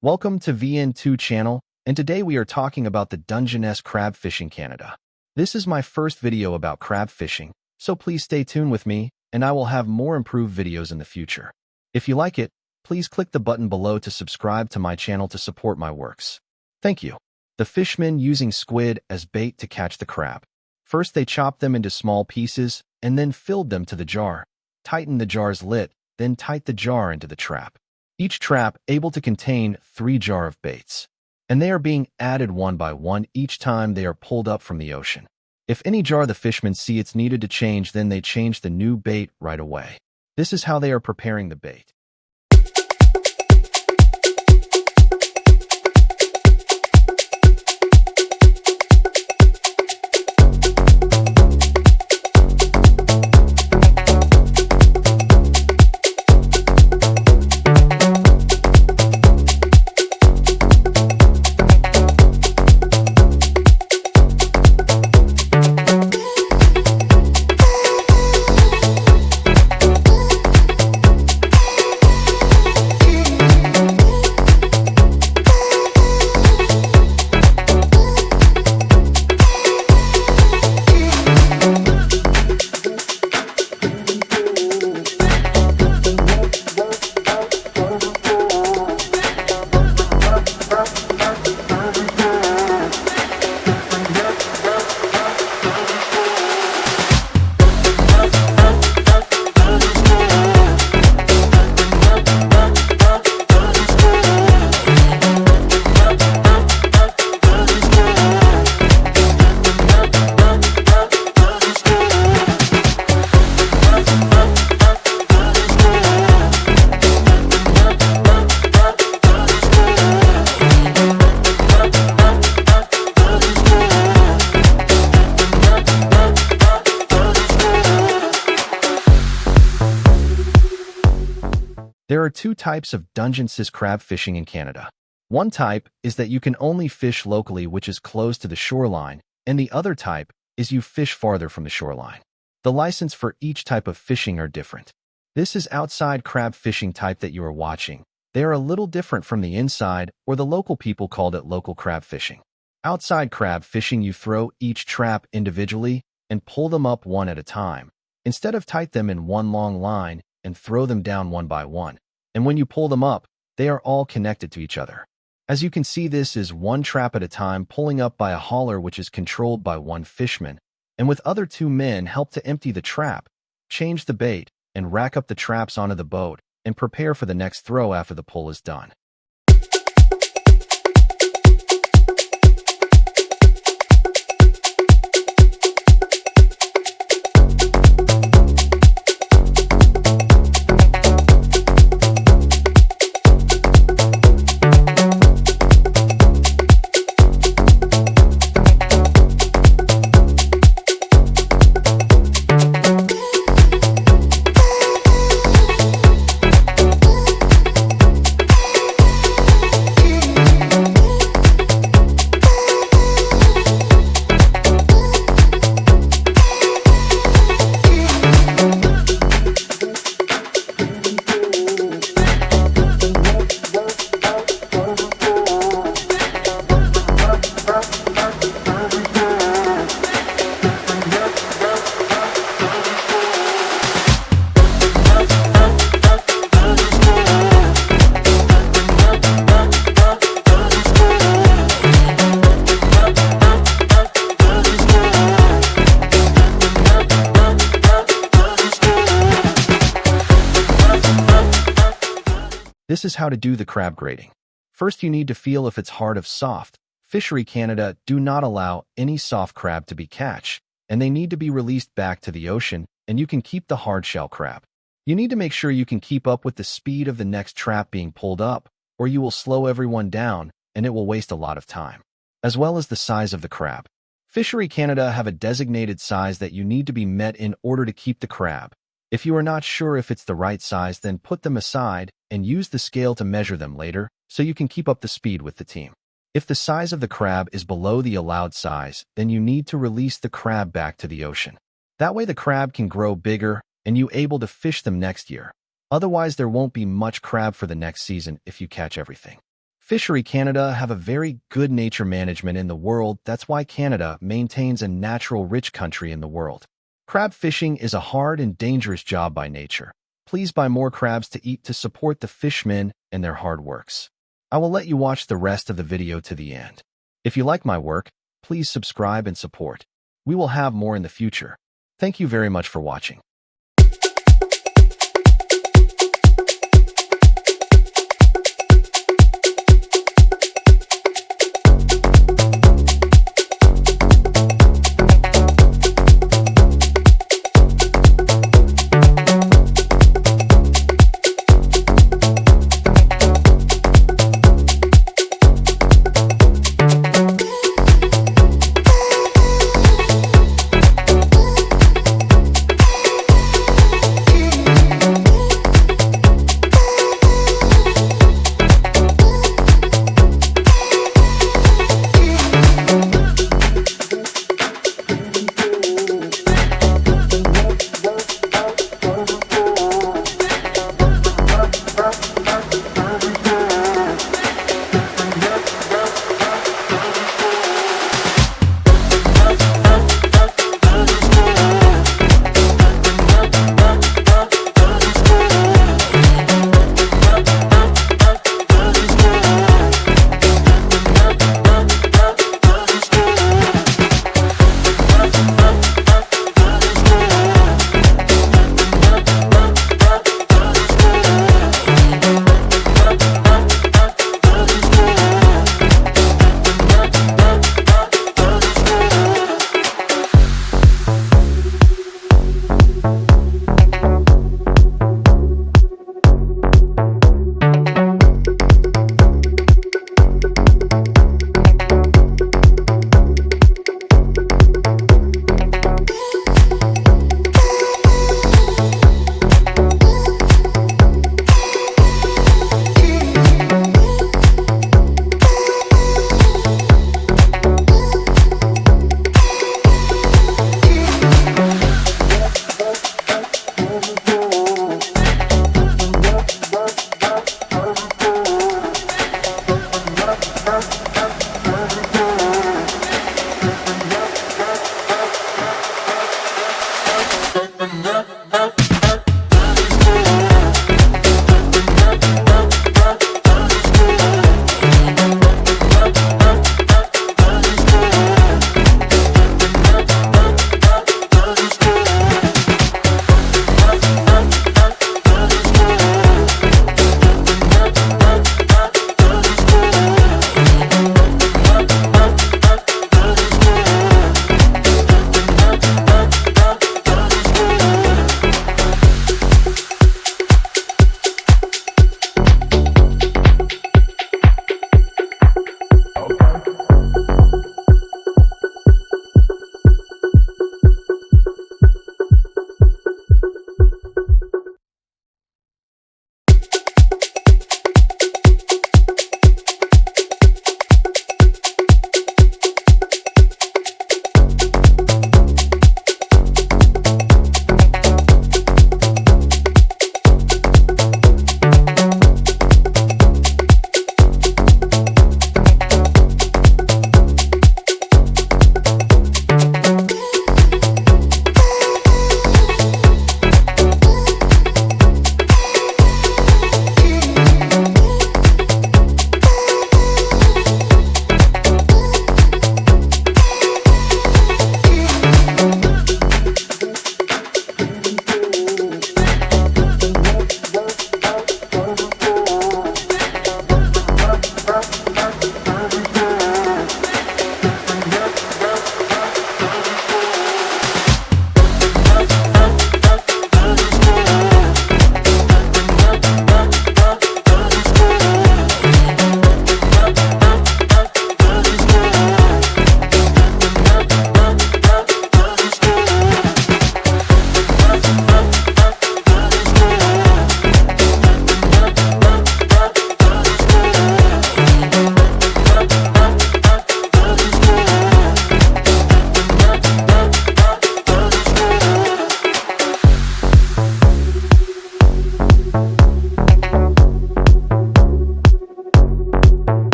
Welcome to VN2 channel, and today we are talking about the Dungeness crab fishing Canada. This is my first video about crab fishing, so please stay tuned with me, and I will have more improved videos in the future. If you like it, please click the button below to subscribe to my channel to support my works. Thank you. The fishermen using squid as bait to catch the crab. First they chopped them into small pieces, and then filled them to the jar. Tighten the jar's lid, then tight the jar into the trap. Each trap able to contain 3 jars of baits, and they are being added one by one each time they are pulled up from the ocean. If any jar the fishermen see it's needed to change, then they change the new bait right away. This is how they are preparing the bait. There are 2 types of Dungeness crab fishing in Canada. One type is that you can only fish locally, which is close to the shoreline, and the other type is you fish farther from the shoreline. The license for each type of fishing are different. This is outside crab fishing type that you are watching. They are a little different from the inside, or the local people called it local crab fishing. Outside crab fishing, you throw each trap individually and pull them up one at a time, instead of tie them in one long line and throw them down one by one. And when you pull them up, they are all connected to each other. As you can see, this is one trap at a time pulling up by a hauler, which is controlled by one fisherman, and with other 2 men help to empty the trap, change the bait, and rack up the traps onto the boat and prepare for the next throw after the pull is done. This is how to do the crab grading. First, you need to feel if it's hard or soft. Fishery Canada do not allow any soft crab to be catch, and they need to be released back to the ocean, and you can keep the hard shell crab. You need to make sure you can keep up with the speed of the next trap being pulled up, or you will slow everyone down, and it will waste a lot of time. As well as the size of the crab. Fishery Canada have a designated size that you need to be met in order to keep the crab. If you are not sure if it's the right size, then put them aside and use the scale to measure them later so you can keep up the speed with the team. If the size of the crab is below the allowed size, then you need to release the crab back to the ocean. That way the crab can grow bigger and you able to fish them next year. Otherwise there won't be much crab for the next season if you catch everything. Fishery Canada have a very good nature management in the world. That's why Canada maintains a natural rich country in the world. Crab fishing is a hard and dangerous job by nature. Please buy more crabs to eat to support the fishermen and their hard works. I will let you watch the rest of the video to the end. If you like my work, please subscribe and support. We will have more in the future. Thank you very much for watching.